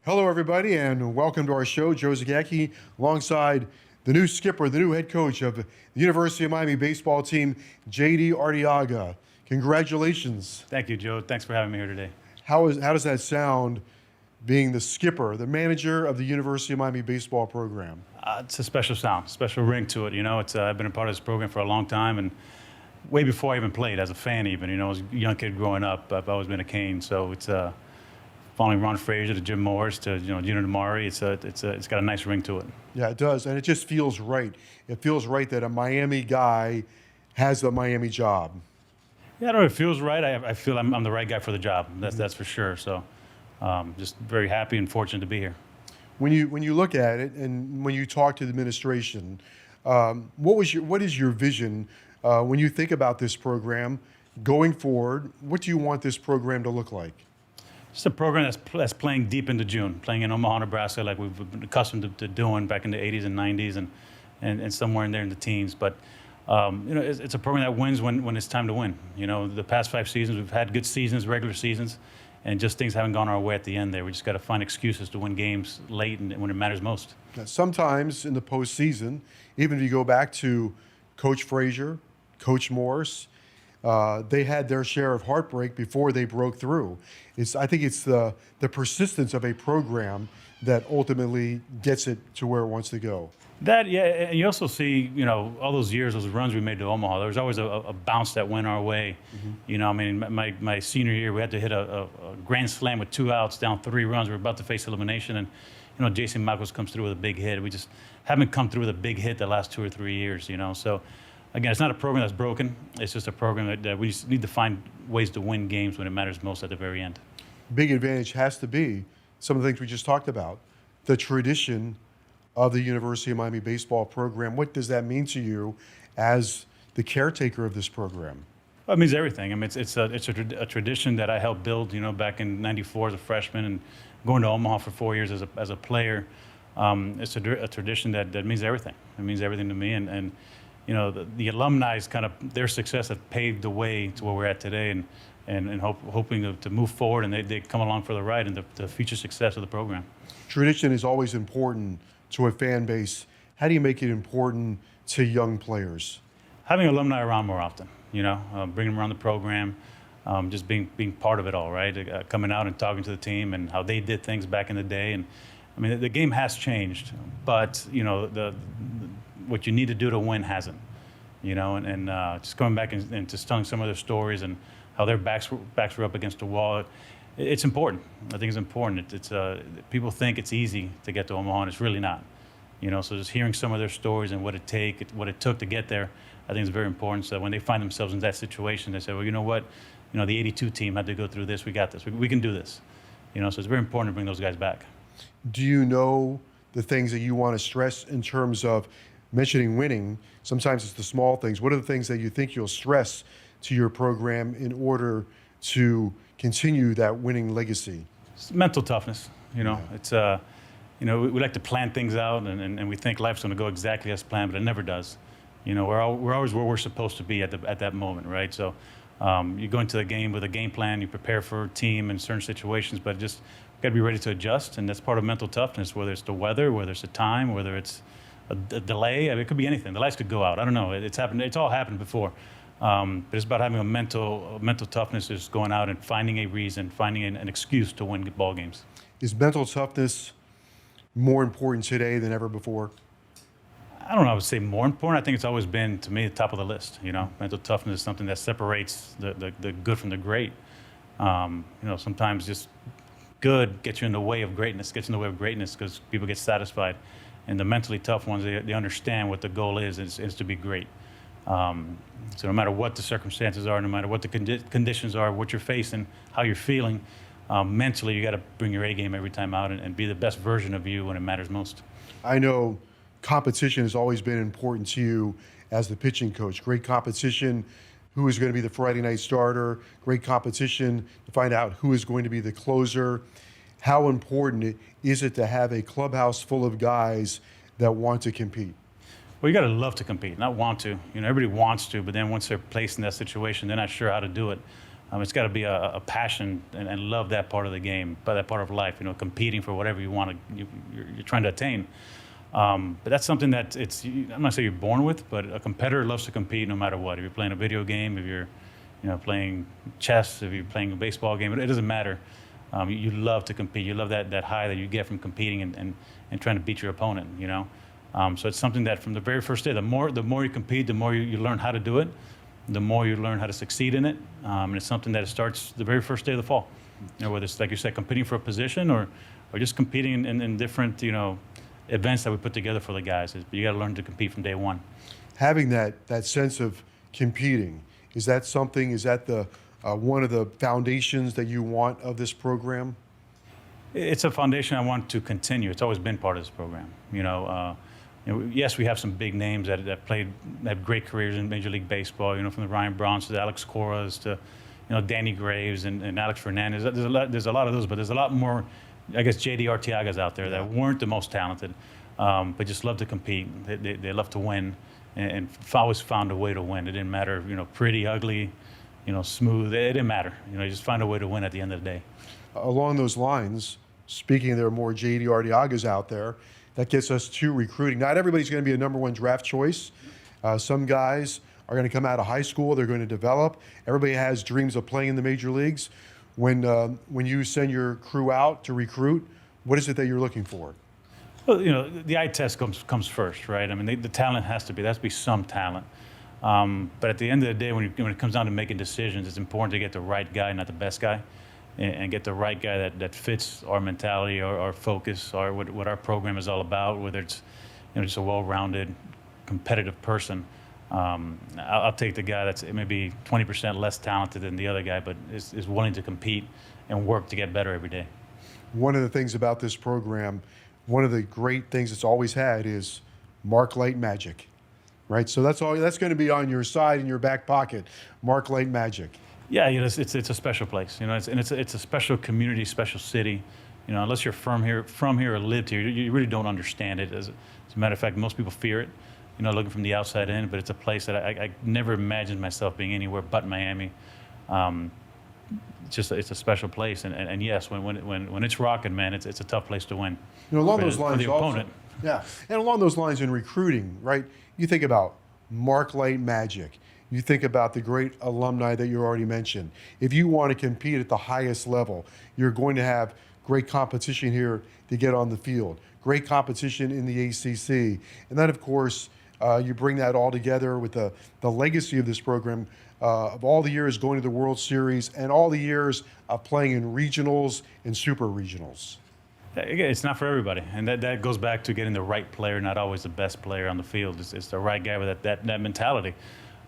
Hello, everybody, and welcome to our show. Joe Zagacki, alongside the new skipper, the new head coach of the University of Miami baseball team, JD Arteaga. Congratulations. Thank you, Joe. Thanks for having me here today. How does that sound, being the skipper, the manager of the University of Miami baseball program? It's a special sound, special ring to it. I've been a part of this program for a long time, and way before I even played, as a fan even. As a young kid growing up, I've always been a Cane. So it's following Ron Frazier to Jim Morris to Gino DeMari. It's got a nice ring to it. Yeah, it does, and it just feels right. It feels right that a Miami guy has the Miami job. Yeah, I don't know. It feels right. I feel I'm the right guy for the job. That's for sure. So, just very happy and fortunate to be here. When you look at it and when you talk to the administration, what is your vision when you think about this program going forward? What do you want this program to look like? It's a program that's playing deep into June, playing in Omaha, Nebraska, like we've been accustomed to doing back in the 80s and 90s and somewhere in there in the teens. But it's a program that wins when it's time to win. The past 5 seasons, we've had good seasons, regular seasons, and just things haven't gone our way at the end there. We just got to find excuses to win games late and when it matters most. Now, sometimes in the postseason, even if you go back to Coach Frazier, Coach Morris, they had their share of heartbreak before they broke through. I think it's the persistence of a program that ultimately gets it to where it wants to go. That, yeah, and you also see, all those years, those runs we made to Omaha, there was always a bounce that went our way. My senior year, we had to hit a grand slam with 2 outs, down 3 runs. We were about to face elimination, and, Jason Michaels comes through with a big hit. We just haven't come through with a big hit the last 2 or 3 years, So, again, it's not a program that's broken. It's just a program that we just need to find ways to win games when it matters most at the very end. Big advantage has to be some of the things we just talked about, the tradition of the University of Miami baseball program. What does that mean to you as the caretaker of this program? Well, it means everything. I mean, it's a tradition that I helped build, back in '94 as a freshman and going to Omaha for 4 years as a player. It's a tradition that means everything. It means everything to me. And the alumni's kind of their success have paved the way to where we're at today, and hoping to move forward, and they come along for the ride and the future success of the program. Tradition is always important to a fan base. How do you make it important to young players? Having alumni around more often, bringing them around the program, just being part of it all, right? Coming out and talking to the team and how they did things back in the day. And I mean, the game has changed, but what you need to do to win hasn't, and just going back and just telling some of their stories and how their backs were up against the wall. It's important. I think it's important. It's people think it's easy to get to Omaha, and it's really not. So just hearing some of their stories and what it took to get there, I think is very important. So when they find themselves in that situation, they say, well, you know what, the '82 team had to go through this. We got this. We can do this. So it's very important to bring those guys back. Do you know the things that you want to stress in terms of mentioning winning? Sometimes it's the small things. What are the things that you think you'll stress to your program in order to continue that winning legacy? It's mental toughness. It's we like to plan things out and we think life's going to go exactly as planned, but it never does. We're always where we're supposed to be at that moment, right? So you go into the game with a game plan, you prepare for a team in certain situations, but just got to be ready to adjust, and that's part of mental toughness. Whether it's the weather, whether it's the time, whether it's a delay. I mean, it could be anything. The lights could go out. I don't know. It's happened. It's all happened before. But it's about having a mental toughness, is going out and finding a reason, finding an excuse to win ball games. Is mental toughness more important today than ever before? I don't know. I would say more important. I think it's always been, to me, the top of the list. Mental toughness is something that separates the good from the great. Sometimes just good gets you in the way of greatness, because people get satisfied. And the mentally tough ones, they understand what the goal is to be great. So no matter what the circumstances are, no matter what the conditions are, what you're facing, how you're feeling, mentally you got to bring your A game every time out and be the best version of you when it matters most. I know competition has always been important to you as the pitching coach. Great competition, who is going to be the Friday night starter, great competition to find out who is going to be the closer. How important is it to have a clubhouse full of guys that want to compete? Well, you got to love to compete, not want to. Everybody wants to, but then once they're placed in that situation, they're not sure how to do it. It's got to be a passion and love that part of the game, but that part of life. Competing for whatever you want to, you're trying to attain. But that's something that I'm not saying you're born with, but a competitor loves to compete no matter what. If you're playing a video game, if you're playing chess, if you're playing a baseball game, it doesn't matter. You love to compete. You love that high that you get from competing and trying to beat your opponent. So it's something that from the very first day, the more you compete, the more you learn how to do it, the more you learn how to succeed in it. And it's something that starts the very first day of the fall. Whether it's, like you said, competing for a position or just competing in different events that we put together for the guys. You got to learn to compete from day one. Having that sense of competing, is that the one of the foundations that you want of this program? It's a foundation I want to continue. It's always been part of this program. Yes, we have some big names that have great careers in Major League Baseball. From the Ryan Brauns to the Alex Coras to Danny Graves and Alex Fernandez. There's a lot of those, but there's a lot more. I guess J.D. Arteagas out there that weren't the most talented, but just love to compete. They love to win, and always found a way to win. It didn't matter, pretty, ugly, smooth. It didn't matter. You just find a way to win at the end of the day. Along those lines, speaking, there are more J.D. Arteagas out there. That gets us to recruiting. Not everybody's going to be a number one draft choice. Some guys are going to come out of high school. They're going to develop. Everybody has dreams of playing in the major leagues. When you send your crew out to recruit, what is it that you're looking for? Well, the eye test comes first, right? I mean, the talent has to be some talent. But at the end of the day, when it comes down to making decisions, it's important to get the right guy, not the best guy, and get the right guy that fits our mentality, our focus, what our program is all about. Whether it's just a well-rounded, competitive person. I'll take the guy that's maybe 20% less talented than the other guy, but is willing to compete and work to get better every day. One of the things about this program, one of the great things it's always had is Mark Light Magic, right? So that's going to be on your side in your back pocket, Mark Light Magic. Yeah, it's a special place, it's a special community, special city. Unless you're from here or lived here, you really don't understand it. As a matter of fact, most people fear it. Looking from the outside in, but it's a place that I never imagined myself being anywhere but Miami. It's a special place, and yes, when it's rocking, man, it's a tough place to win. Along those lines, for the opponent. Yeah, and along those lines in recruiting, right? You think about Mark Light Magic. You think about the great alumni that you already mentioned. If you want to compete at the highest level, you're going to have great competition here to get on the field. Great competition in the ACC, and then of course. You bring that all together with the legacy of this program of all the years going to the World Series and all the years of playing in regionals and super regionals. It's not for everybody, and that goes back to getting the right player, not always the best player on the field. It's the right guy with that mentality.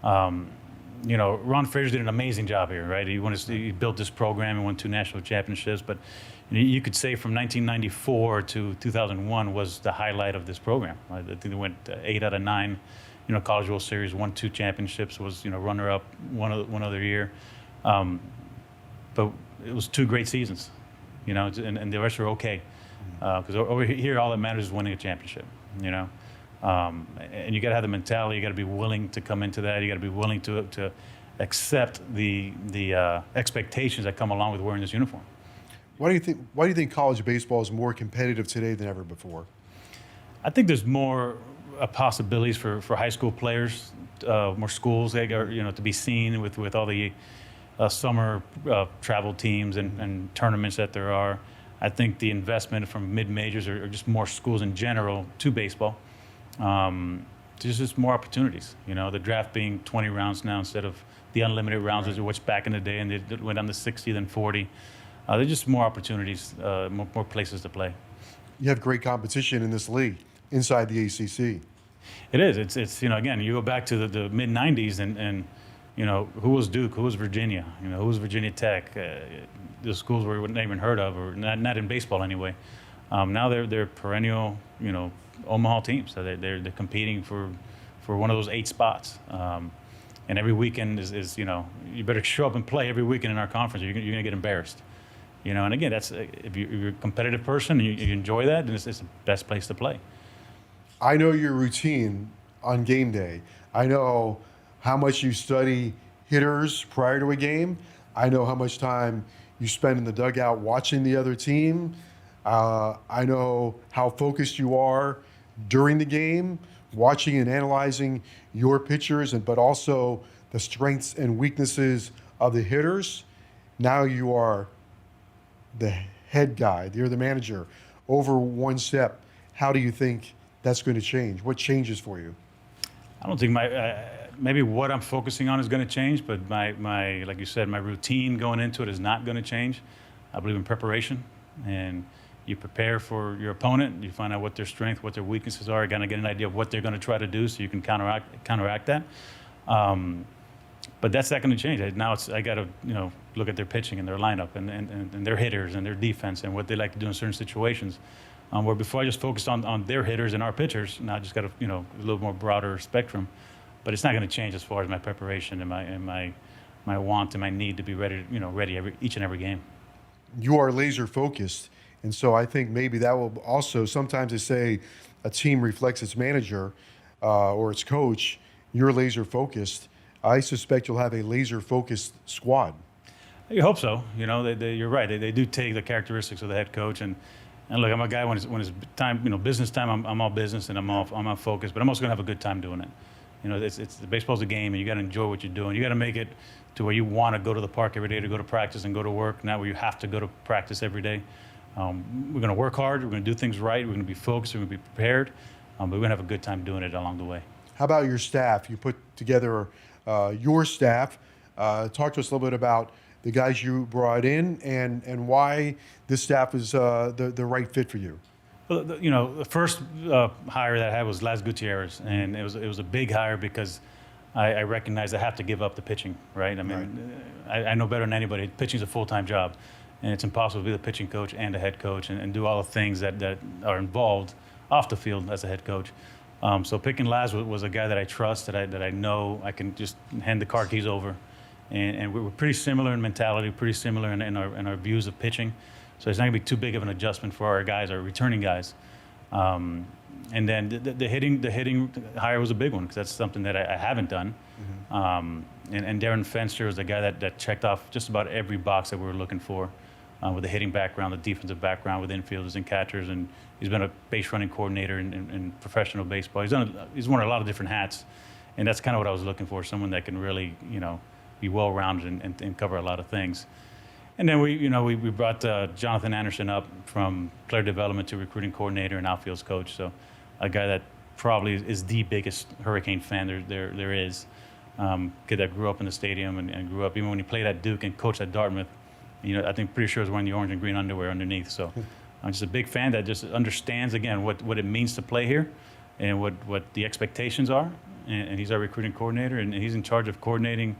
Ron Frazier did an amazing job here, right? He built this program and won 2 national championships, but you could say from 1994 to 2001 was the highlight of this program. I think they went 8 out of 9, College World Series, won 2 championships, was runner-up one other year, but it was 2 great seasons, and the rest are okay, because over here all that matters is winning a championship, and you got to have the mentality. You got to be willing to come into that. You got to be willing to accept the expectations that come along with wearing this uniform. Why do you think college baseball is more competitive today than ever before? I think there's more possibilities for high school players, more schools, to be seen with all the summer travel teams and tournaments that there are. I think the investment from mid-majors or just more schools in general to baseball. There's just more opportunities. The draft being 20 rounds now instead of the unlimited rounds, right, which back in the day, and they went down to 60, then 40. There's just more opportunities, more places to play. You have great competition in this league inside the ACC. It is. It's again, you go back to the mid '90s, and who was Duke, who was Virginia, who was Virginia Tech, the schools we wouldn't even heard of, or not in baseball anyway. Now they're perennial, Omaha teams. So they're competing for one of those 8 spots. And every weekend is you better show up and play every weekend in our conference, or you're going to get embarrassed. And again, that's if you're a competitive person and you enjoy that, then it's the best place to play. I know your routine on game day. I know how much you study hitters prior to a game. I know how much time you spend in the dugout watching the other team. I know how focused you are during the game, watching and analyzing your pitchers, but also the strengths and weaknesses of the hitters. Now you are the head guy, you're the manager, over one step. How do you think that's going to change? What changes for you? I don't think maybe what I'm focusing on is going to change, but my like you said, my routine going into it is not going to change. I believe in preparation, and you prepare for your opponent. You find out what their strengths, what their weaknesses are. You kind of get an idea of what they're going to try to do, so you can counteract that. But that's not going to change. Now I got to look at their pitching and their lineup and their hitters and their defense and what they like to do in certain situations. Where before I just focused on their hitters and our pitchers, now I just got a little more broader spectrum. But it's not going to change as far as my preparation and my want and my need to be ready each and every game. You are laser focused, and so I think maybe that will also, sometimes they say a team reflects its manager or its coach. You're laser focused. I suspect you'll have a laser focused squad. You hope so. You're right. They do take the characteristics of the head coach, and look, I'm a guy when it's time, business time. I'm all business and I'm all focused, but I'm also gonna have a good time doing it. It's baseball's a game, and you got to enjoy what you're doing. You got to make it to where you want to go to the park every day to go to practice and go to work, not where you have to go to practice every day. We're going to work hard. We're going to do things right. We're going to be focused. We're going to be prepared, but we're going to have a good time doing it along the way. How about your staff? You put together your staff. Talk to us a little bit about the guys you brought in and why this staff is the right fit for you. Well, the first hire that I had was Las Gutierrez, and it was a big hire because I recognized I have to give up the pitching, right? I mean, right. I know better than anybody. Pitching is a full-time job, and it's impossible to be the pitching coach and the head coach and do all the things that are involved off the field as a head coach. So picking Las was a guy that I trust, that I know I can just hand the car keys over, and we were pretty similar in mentality, pretty similar in our views of pitching. So it's not going to be too big of an adjustment for our guys, our returning guys. And then the hitting hire was a big one because that's something that I haven't done. Mm-hmm. And Darren Fenster was the guy that checked off just about every box that we were looking for, with the hitting background, the defensive background with infielders and catchers, and he's been a base running coordinator in professional baseball. He's worn a lot of different hats, and that's kind of what I was looking for, someone that can really be well-rounded and cover a lot of things. And then we brought Jonathan Anderson up from player development to recruiting coordinator and outfields coach. So a guy that probably is the biggest Hurricane fan there is. Kid that grew up in the stadium and grew up even when he played at Duke and coached at Dartmouth. I think pretty sure he was wearing the orange and green underwear underneath. So I'm just a big fan that just understands again what it means to play here and what the expectations are. And he's our recruiting coordinator, and he's in charge of coordinating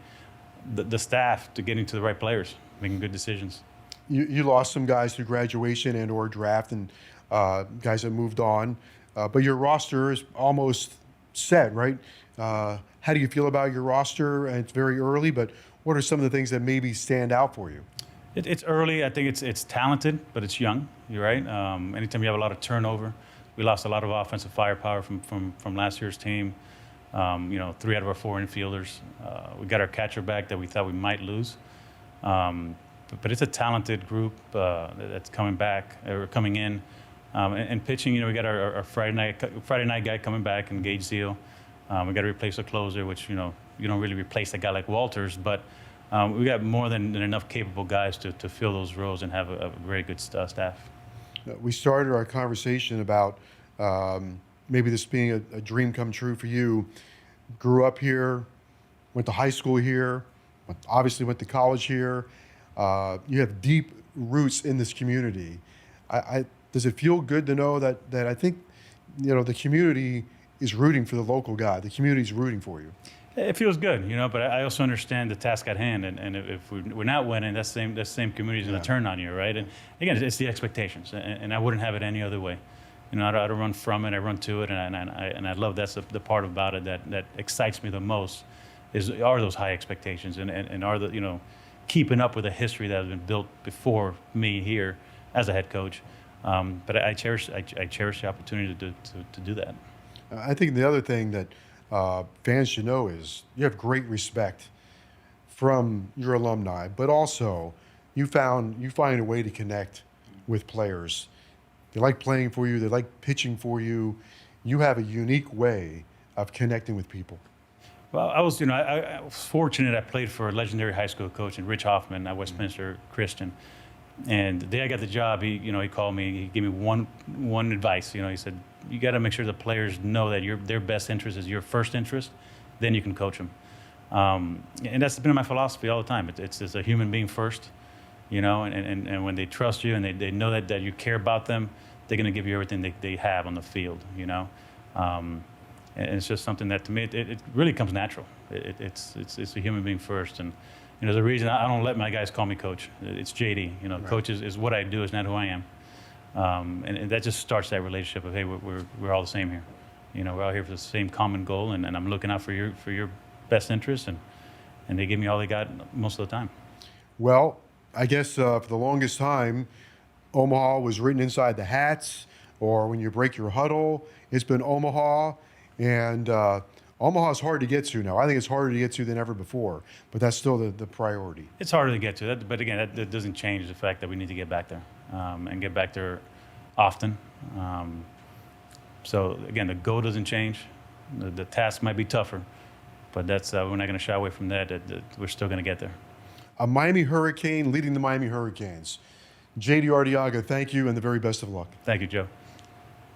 the staff to getting to the right players, making good decisions. You lost some guys through graduation and or draft and guys that moved on, but your roster is almost set, right? How do you feel about your roster? And it's very early, but what are some of the things that maybe stand out for you? It's early. I think it's talented, but it's young. You're right. Anytime you have a lot of turnover, we lost a lot of offensive firepower from last year's team. 3 out of our 4 infielders. We got our catcher back that we thought we might lose. But it's a talented group that's coming back or coming in. And pitching, we got our Friday night guy coming back, and Gage Zeal. We got to replace a closer, which you don't really replace a guy like Walters, but we got more than enough capable guys to fill those roles and have a very good staff. We started our conversation about maybe this being a dream come true for you. Grew up here, went to high school here, obviously went to college here. You have deep roots in this community. Does it feel good to know that I think the community is rooting for the local guy? The community is rooting for you. It feels good, but I also understand the task at hand. And if we're not winning, that same community is going to turn on you, right? And again, it's the expectations, and I wouldn't have it any other way. I don't run from it. I run to it, and I love that's the part about it that excites me the most are those high expectations and are the keeping up with the history that has been built before me here as a head coach. But I cherish the opportunity to do that. I think the other thing that fans should know is you have great respect from your alumni, but also you find a way to connect with players. They like playing for you. They like pitching for you. You have a unique way of connecting with people. Well, I was, I was fortunate. I played for a legendary high school coach, and Rich Hoffman at Westminster Christian. And the day I got the job, he called me. He gave me one advice. He said, you got to make sure the players know that their best interest is your first interest. Then you can coach them. And that's been my philosophy all the time. It's a human being first, and when they trust you and they know that you care about them, they're going to give you everything they have on the field, And it's just something that to me, it really comes natural. It's a human being first. And, there's a reason I don't let my guys call me coach. It's JD. Right. Coach is what I do. It's not who I am. And that just starts that relationship of, hey, we're all the same here. We're all here for the same common goal, and I'm looking out for your best interests, and they give me all they got most of the time. Well, I guess for the longest time, Omaha was written inside the hats, or when you break your huddle, it's been Omaha. And Omaha is hard to get to now. I think it's harder to get to than ever before, but that's still the priority. It's harder to get to, but again, that doesn't change the fact that we need to get back there and get back there often. So again, the goal doesn't change. The task might be tougher, but that's we're not going to shy away from that. We're still going to get there. A Miami Hurricane leading the Miami Hurricanes. JD Arteaga, thank you, and the very best of luck. Thank you, Joe.